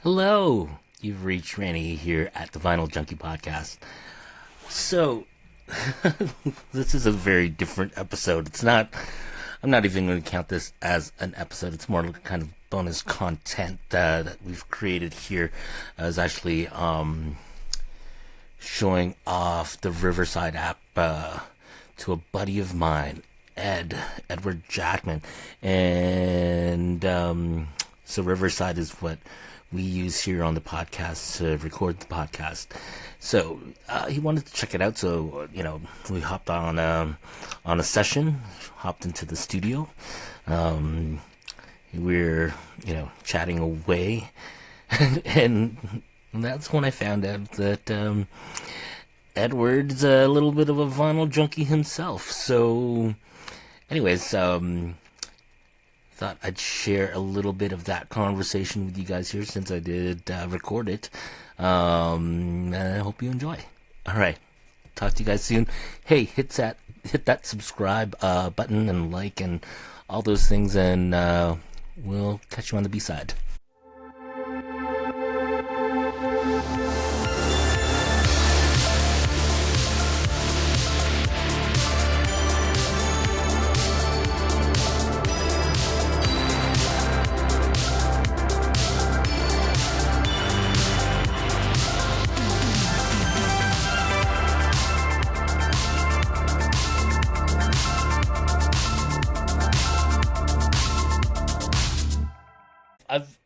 Hello, you've reached Randy here at the Vinyl Junkie Podcast. So, this is a very different episode. I'm not even going to count this as an episode. It's more like kind of bonus content that we've created here. I was actually showing off the Riverside app to a buddy of mine, Edward Jackman. And so Riverside is what we use here on the podcast to record the podcast. So he wanted to check it out. So we hopped on a session, hopped into the studio. We're chatting away, and that's when I found out that Edward's a little bit of a vinyl junkie himself. So, anyways, thought I'd share a little bit of that conversation with you guys here since I did record it. And I hope you enjoy. All right, talk to you guys soon. Hey, hit that subscribe button and like and all those things, and we'll catch you on the B-side.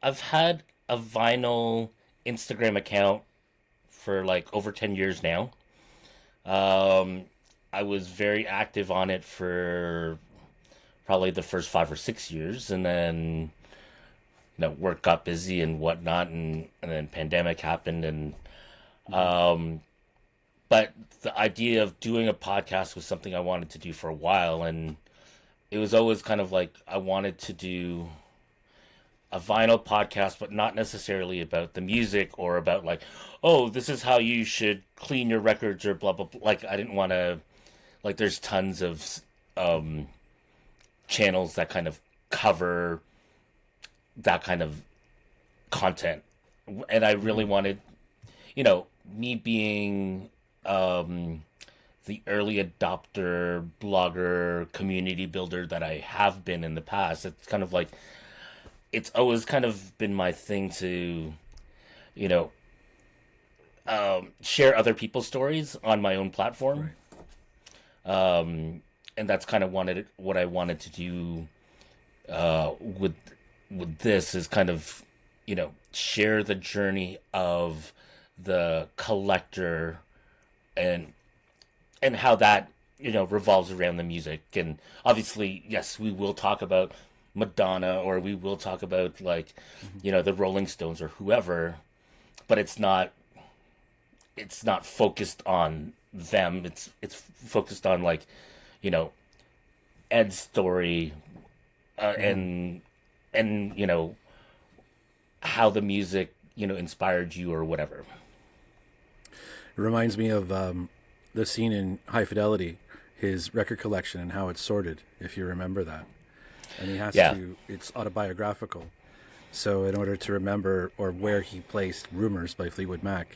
I've had a vinyl Instagram account for like over 10 years now. I was very active on it for probably the first 5 or 6 years, and then work got busy and whatnot, and then pandemic happened, and but the idea of doing a podcast was something I wanted to do for a while, and it was always kind of like I wanted to do a vinyl podcast, but not necessarily about the music or about like, oh, this is how you should clean your records or blah, blah, blah. Like, I didn't want to, like, there's tons of channels that kind of cover that kind of content. And I really wanted, me being the early adopter, blogger, community builder that I have been in the past, it's kind of like, it's always kind of been my thing to, share other people's stories on my own platform. Right. And that's kind of what I wanted to do with this is kind of, share the journey of the collector and how that, revolves around the music. And obviously, yes, we will talk about Madonna, or we will talk about like the Rolling Stones or whoever, but it's not focused on them. It's focused on like Ed's story, and how the music inspired you or whatever. It reminds me of the scene in High Fidelity, his record collection and how it's sorted, if you remember that. And he has to, it's autobiographical. So in order to remember or where he placed Rumors by Fleetwood Mac,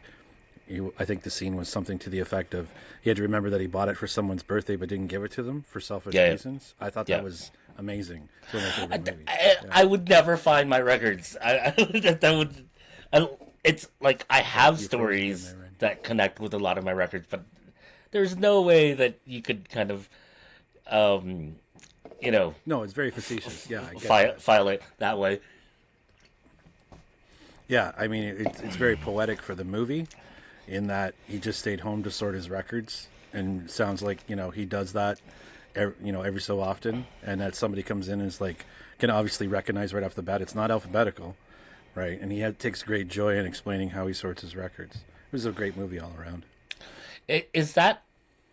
I think the scene was something to the effect of he had to remember that he bought it for someone's birthday but didn't give it to them for selfish reasons. I thought that was amazing. It's one of my favorite movies. I would never find my records. It's like I have stories that connect with a lot of my records, but there's no way that you could kind of No, it's very facetious. Yeah, I get file it that way. Yeah, I mean, it's very poetic for the movie in that he just stayed home to sort his records, and sounds like, he does that, every so often, and that somebody comes in and is like, can obviously recognize right off the bat it's not alphabetical, right? And he takes great joy in explaining how he sorts his records. It was a great movie all around. Is that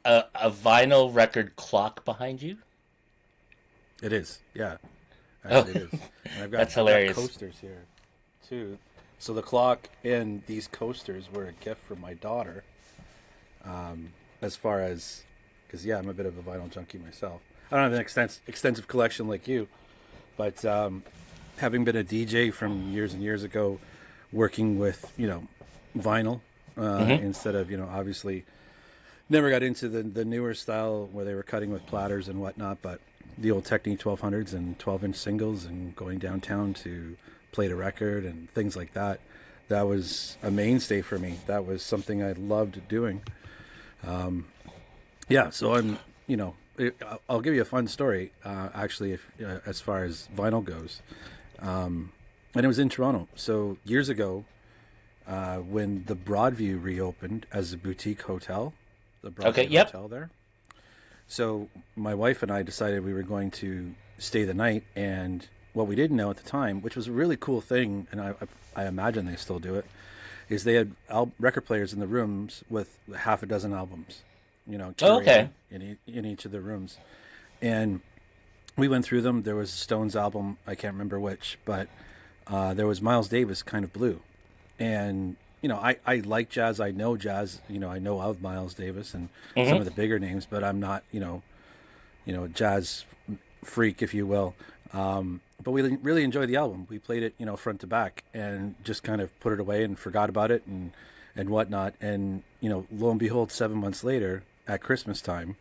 a vinyl record clock behind you? It is, yeah. Actually, it is. And I've got, That's hilarious. I've got coasters here, too. So the clock and these coasters were a gift from my daughter. As far as, because, I'm a bit of a vinyl junkie myself. I don't have an extensive collection like you, but having been a DJ from years and years ago, working with, vinyl instead of, obviously never got into the newer style where they were cutting with platters and whatnot, but the old Technique 1200s and 12-inch singles and going downtown to play the record and things like that. That was a mainstay for me. That was something I loved doing. Yeah, so I'll give you a fun story, actually, if, as far as vinyl goes. And it was in Toronto. So years ago, when the Broadview reopened as a boutique hotel, the Okay. Broadview Yep. Hotel there. So my wife and I decided we were going to stay the night, and what we didn't know at the time, which was a really cool thing, and I imagine they still do it, is they had record players in the rooms with half a dozen albums, Oh, curated okay. in each of the rooms, and we went through them. There was a Stones album, I can't remember which, but there was Miles Davis, Kind of Blue, and I like jazz. I know jazz. I know of Miles Davis and some Hmm. of the bigger names, but I'm not a jazz freak, if you will. But we really enjoyed the album. We played it, front to back, and just kind of put it away and forgot about it and whatnot. And lo and behold, 7 months later, at Christmas time,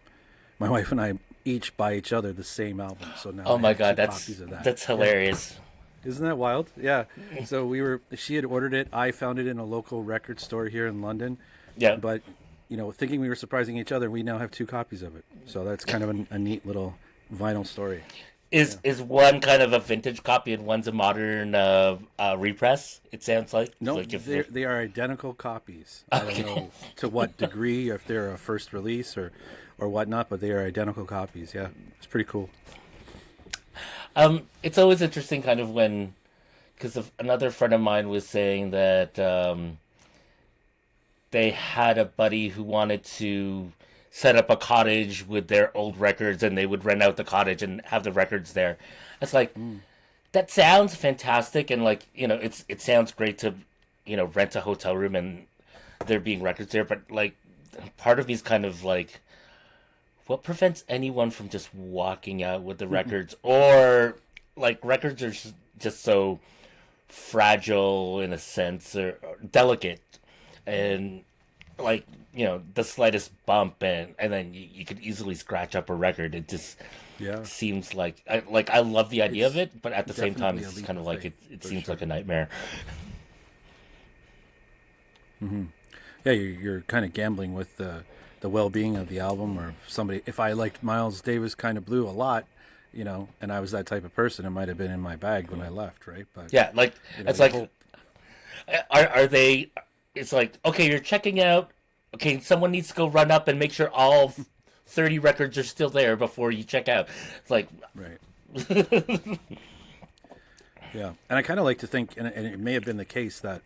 my wife and I each buy each other the same album. So now Oh I my have two God, that's copies of that. that's Yeah, hilarious. isn't that wild? Yeah. So she had ordered it. I found it in a local record store here in London, Yeah. but thinking we were surprising each other, we now have two copies of it. So that's kind of a neat little vinyl story. Yeah. Is one kind of a vintage copy and one's a modern repress? It sounds like No, like if they are identical copies. I don't okay. know to what degree, if they're a first release or whatnot, but they are identical copies. Yeah, it's pretty cool. It's always interesting, kind of when because another friend of mine was saying that they had a buddy who wanted to set up a cottage with their old records, and they would rent out the cottage and have the records there. It's like Mm. that sounds fantastic, and like it sounds great to rent a hotel room and there being records there, but like part of me's kind of like what prevents anyone from just walking out with the records, or like records are just so fragile in a sense, or delicate, and like the slightest bump and then you could easily scratch up a record. It just Yeah, seems like I love the idea of it's it, but at the same time definitely a it's leap kind of of like faith it for seems like sure. a nightmare. Yeah, you're kind of gambling with the well-being of the album, or if somebody. If I liked Miles Davis, Kind of Blue a lot, and I was that type of person, it might have been in my bag when I left, right? But Yeah, like it's you like hope. are they? It's like okay, you're checking out. Okay, someone needs to go run up and make sure all 30 records are still there before you check out. It's like Right. Yeah, and I kind of like to think, and it may have been the case that,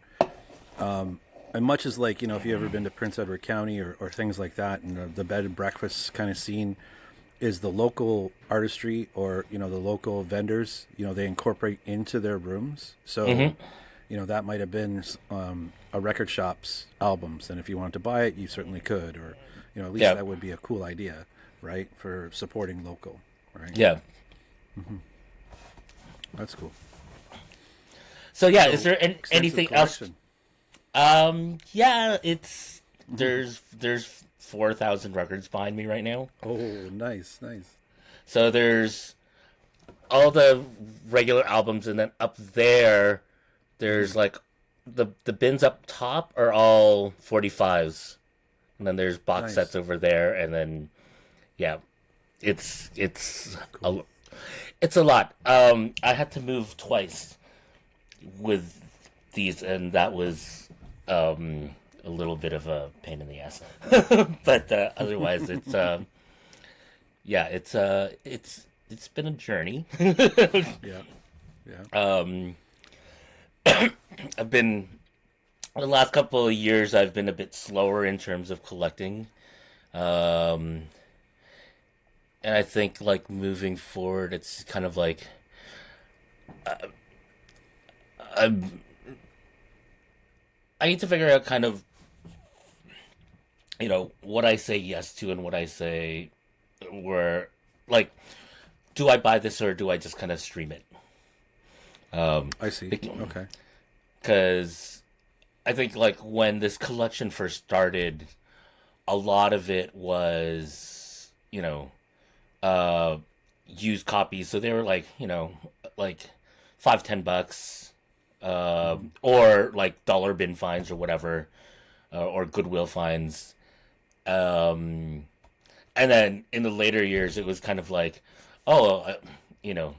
and much as like if you ever been to Prince Edward County or things like that, and the bed and breakfast kind of scene is the local artistry, or the local vendors, they incorporate into their rooms. So, mhm. that might have been a record shop's albums, and if you wanted to buy it, you certainly could, or at least Yeah, that would be a cool idea, right, for supporting local, right? yeah. That's cool. So yeah, is So there extensive anything else? collection. Yeah, it's there's 4,000 records behind me right now. Oh, nice, nice. So there's all the regular albums, and then up there, there's like the bins up top are all 45s, and then there's box Nice. sets over there, and then yeah, it's Cool. a it's a lot. I had to move twice with these, and that was a little bit of a pain in the ass. But otherwise, yeah, it's been a journey. Yeah. Yeah. um, I've been the last couple of years. I've been a bit slower in terms of collecting, um, and I think like moving forward, it's kind of like I'm, I need to figure out kind of what I say yes to and what I say where like do I buy this or do I just kind of stream it? Um, I see. bec- Okay. because I think like when this collection first started, a lot of it was, uh, used copies. So they were like, like $5-10, Mm-hmm. or like dollar bin finds or whatever, or Goodwill finds. Um, and then in the later years, it was kind of like, oh, you know,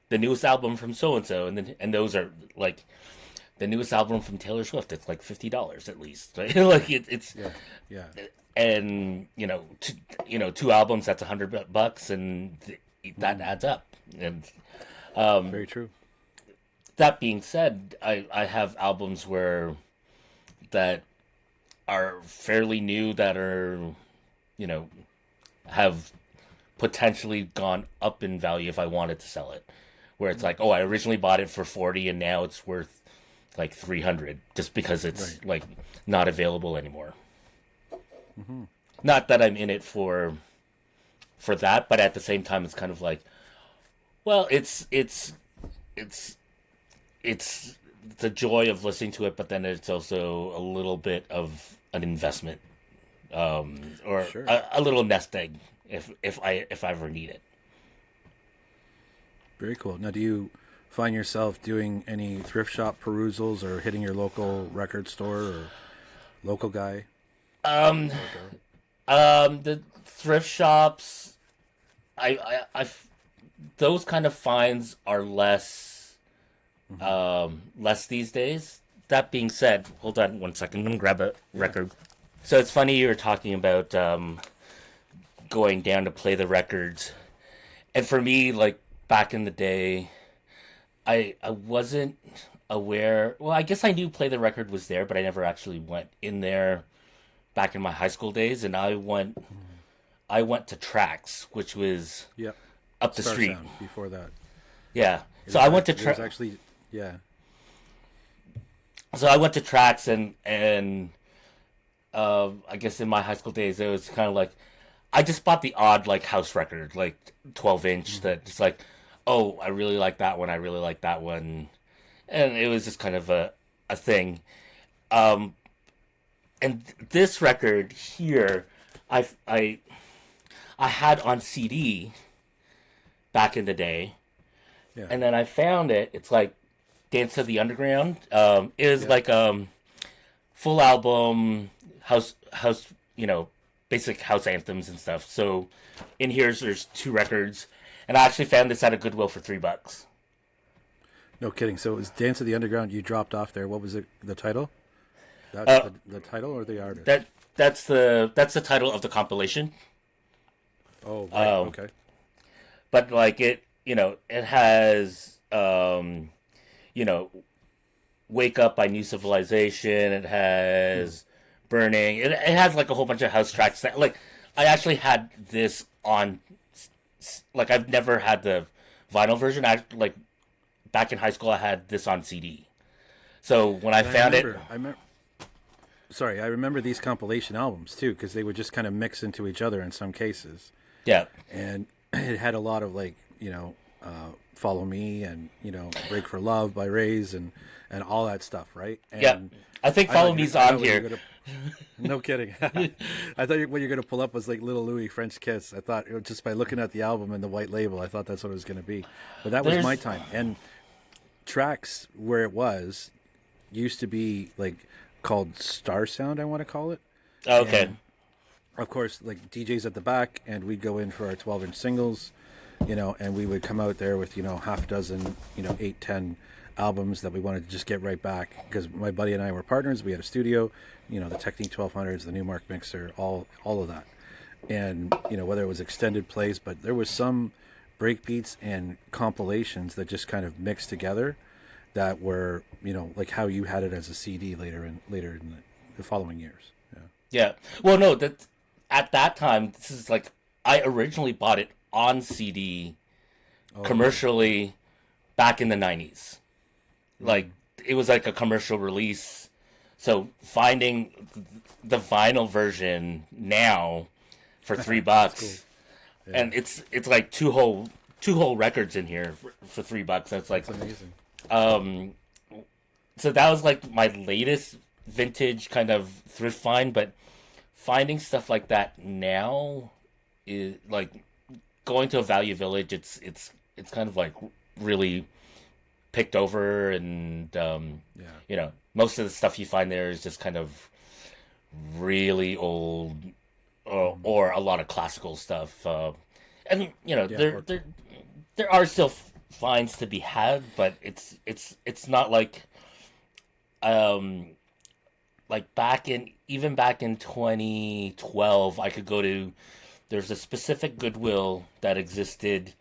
the newest album from so and so, and those are like the newest album from Taylor Swift. It's like $50 at least, right? Like it's Yeah, yeah. and two albums that's $100, and that Mm-hmm. adds up. And Very true. that being said, I have albums where that are fairly new that are you know have potentially gone up in value if I wanted to sell it. Where it's like, oh, I originally bought it for 40 and now it's worth like 300 just because it's Right. like not available anymore. Mm-hmm. Not that I'm in it for that, but at the same time it's kind of like, well, it's it's the joy of listening to it, but then it's also a little bit of an investment, or Sure. a little nest egg if I ever need it. Very cool. Now, do you find yourself doing any thrift shop perusals or hitting your local record store or local guy Um, or girl? the thrift shops, I those kind of finds are Mm-hmm. less these days. That being said, hold on 1 second. I'm gonna grab a Yeah. record. So it's funny you were talking about going down to play the records, and for me, like back in the day, I wasn't aware. Well, I guess I knew play the record was there, but I never actually went in there back in my high school days, and Mm. I went to Tracks, which was Yep. up the Star street. Sound before that. Yeah. It So was I went to it was actually, yeah. Tracks, and I guess in my high school days it was kind of like I just bought the odd like house record, like 12 inch Mm-hmm. that just like, oh, I really like that one. I really like that one, and it was just kind of a thing. Um, and this record here, I I I had on CD back in the day, Yeah. and then I found it. It's like Dance to the Underground. It was Yep. like full album house, basic house anthems and stuff. So in here there's two records, and I actually found this at a Goodwill for $3. No kidding. So it was Dance of the Underground. You dropped off there. What was it? The title? That's Uh, the title or the artist? that that's the title of the compilation. Oh, right. Um, Okay. but like it has you know, Wake Up by New Civilization. It Hmm. has Burning. It has like a whole bunch of house tracks that like I actually had this on. Like I've never had the vinyl version. I like back in high school I had this on CD. So when I And found it, I remember. Sorry, I remember these compilation albums too because they would just kind of mix into each other in some cases, yeah, and it had a lot of like Follow Me and Break for Love by Rays and all that stuff, right? yeah, And I think Follow Me's I on thought what you here. were gonna. No kidding. I thought what you're gonna pull up was like Little Louis French Kiss. I thought just by looking at the album and the white label, I thought that's what it was gonna be. But that was my There's time. And Tracks where it was used to be like called Star Sound, I want to call it. okay, And of course, like DJs at the back, and we'd go in for our 12-inch singles, and we would come out there with half dozen, 8, 10 albums that we wanted to just get right back because my buddy and I were partners. We had a studio, the Technique 1200s, the Newmark mixer, all of that, and whether it was extended plays, but there was some breakbeats and compilations that just kind of mixed together that were like how you had it as a CD later in the following years. Yeah. yeah. Well, no, that at that time this is like I originally bought it on CD Oh, okay. commercially back in the '90s. Like Mm. it was like a commercial release. So finding the vinyl version now for three That's cool. bucks, Yeah, and it's like two whole records in here for $3. And it's like that's amazing. um so that was like my latest vintage kind of thrift find, but finding stuff like that now is like going to a value village. It's kind of like really picked over, and Yeah. most of the stuff you find there is just kind of really old, or a lot of classical stuff. And Yeah. there are still finds to be had, but it's not um back in 2012, I could go to there's a specific Goodwill that existed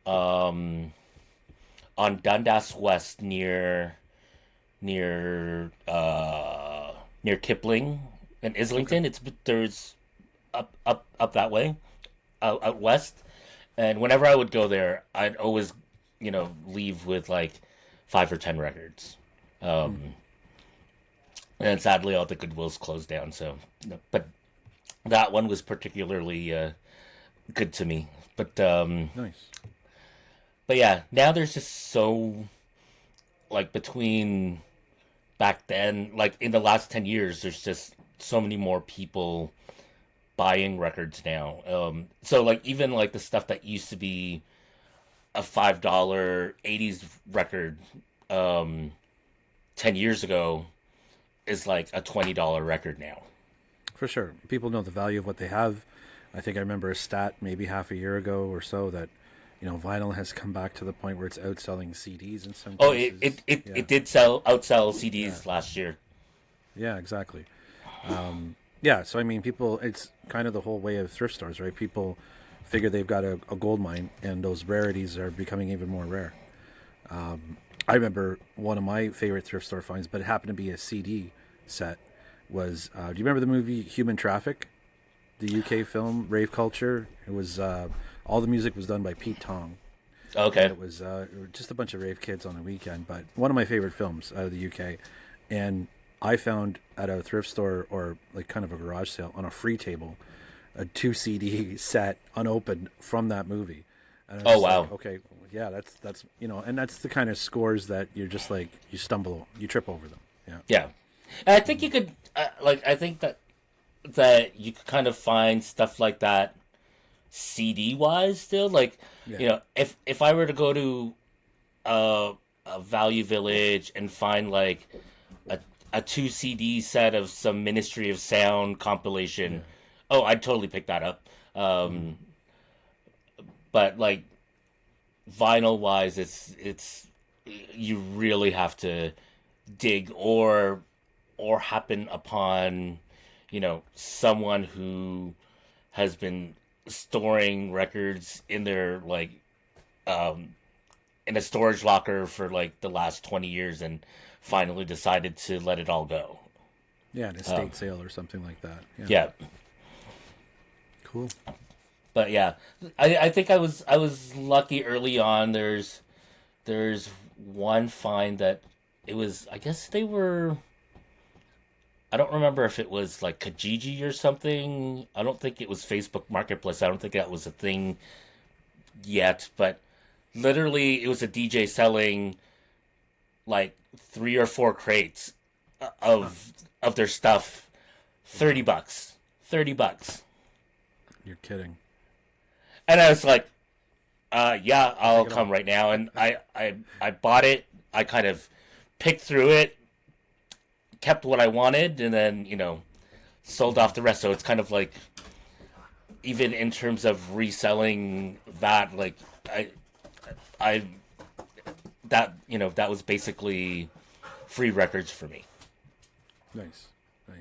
um on Dundas West near near Kipling and Okay. Islington. There's up that way, out west. And whenever I would go there, I'd always, leave with like 5 or 10 records. Mm. And sadly, all the Goodwills closed down. So, but that one was particularly good to me. Nice. But yeah, now there's just so like between back then, like in the last 10 years, there's just so many more people buying records now. So like even like the stuff that used to be a $5 '80s record, um, 10 years ago is like a $20 record now. For sure. People know the value of what they have. I think I remember a stat maybe half a year ago or so that, vinyl has come back to the point where it's outselling CDs in some Oh, it it, cases. it, Yeah. it did outsell Yeah. CDs last year. Yeah, exactly. Yeah, so I mean, people, it's kind of the whole way of thrift stores, right? People figure they've got a gold mine, and those rarities are becoming even more rare. I remember one of my favorite thrift store finds, but it happened to be a CD set. Was do you remember the movie Human Traffic, the UK film Rave Culture? It was all the music was done by Pete Tong, and Okay. it was just a bunch of rave kids on the weekend. But one of my favorite films out of the UK, and I found at a thrift store or like kind of a garage sale on a free table a two CD set unopened from that movie, and I was Oh just like, wow. okay, yeah, that's and that's the kind of scores that you're just like you trip over them. Yeah. Yeah, and I think you could I think that you could kind of find stuff like that CD wise still. Like, Yeah. if I were to go to a Value Village and find like a a two CD set of some Ministry of Sound compilation, Yeah. oh, I'd totally pick that up. Mm-hmm. But like vinyl wise, it's you really have to dig, or happen upon someone who has been storing records in their like um in a storage locker for like the last 20 years and finally decided to let it all go. Yeah, an um estate sale or something like that. Yeah. yeah. Cool. But yeah, I think I was lucky early on. There's one find that it was, I guess they were, I don't remember if it was like Kijiji or something. I don't think it was Facebook Marketplace. I don't think that was a thing yet, but literally it was a DJ selling like 3 or 4 crates Huh. of their stuff, Wow. $30. $30. You're kidding. And I was like, yeah, I'll I'll take it come all. right now. And I bought it. I kind of picked through it, kept what I wanted, and then, sold Mm-hmm. off the rest. So it's kind of like, even in terms of reselling that, like, I, that was basically free records for me. Nice. Nice.